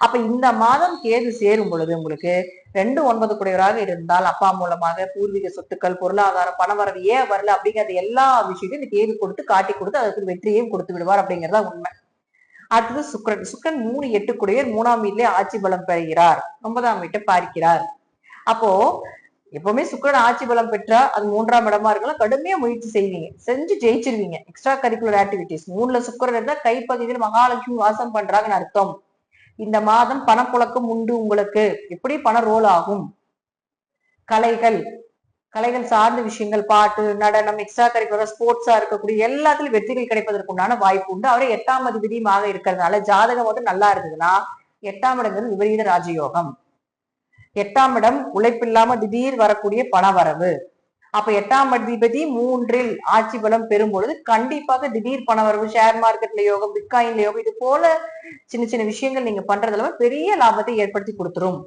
அப்ப இந்த மாதம் கேது சேரும் பொழுது உங்களுக்கு 2 9 குடையவராக இருந்தால் அப்பா மூலமாக பூர்வீக சொத்துக்கள், பொருளாதாரம், பணவரவு ஏன் வரல அப்படிங்கிறது எல்லா விஷயத்தையும் இந்த கேது கொடுத்து காட்டி கொடுத்து அதற்கு வெற்றியையும் கொடுத்து விடுவார் அப்படிங்கிறதா உண்மை. அடுத்தது சுக்கரன். சுக்கரன் 3 8 குடையர் 3ஆம் வீட்டிலே ஆட்சி பலம் பெறுகிறார், 9ஆம் வீட்டை பார்க்கிறார். அப்போ எப்பவுமே சுக்கரன் ஆட்சி பலம் பெற்றா அது 3ஆம் இடமா இருக்கலாம், கடுமையா முயற்சி செய்வீங்க, செஞ்சு ஜெயிச்சிருவீங்க. எக்ஸ்ட்ரா கரிக்குலர் ஆக்டிவிட்டிஸ் 3ல சுக்கரன் இருந்தா கைப்பகுதியில் மகாலட்சுமி வாசம் பண்றாங்கன்னு அர்த்தம். இந்த மாதம் பணப்புழக்கம் உண்டு உங்களுக்கு. எப்படி பணம் ரோல் ஆகும்? கலைகள் கலைகள் சார்ந்த விஷயங்கள், பாட்டு, நடனம், எக்ஸ்ட்ரா கரிக்குலர், ஸ்போர்ட்ஸா இருக்கக்கூடிய எல்லாத்துலயும் வெற்றிகள் கிடைப்பதற்குண்டான வாய்ப்பு உண்டு. அவரே 8ஆம் அதிபதியுமாக இருக்கிறதுனால ஜாதகம் மட்டும் நல்லா இருந்ததுன்னா 8ஆம் இடங்கிறது விபரீத ராஜயோகம். 8ஆம் இடம் உழைப்பில்லாம திடீர் வரக்கூடிய பண வரவு. அப்ப 8ஆம் அதிபதி 3ல் ஆட்சி பலம் பெறும் பொழுது கண்டிப்பாக திடீர் பணவரவு, ஷேர் மார்க்கெட்ல யோகம், பிட்காயின்ல யோகம், இது போல சின்ன சின்ன விஷயங்கள் நீங்க பண்றதுல பெரிய லாபத்தை ஏற்படுத்தி கொடுத்துரும்.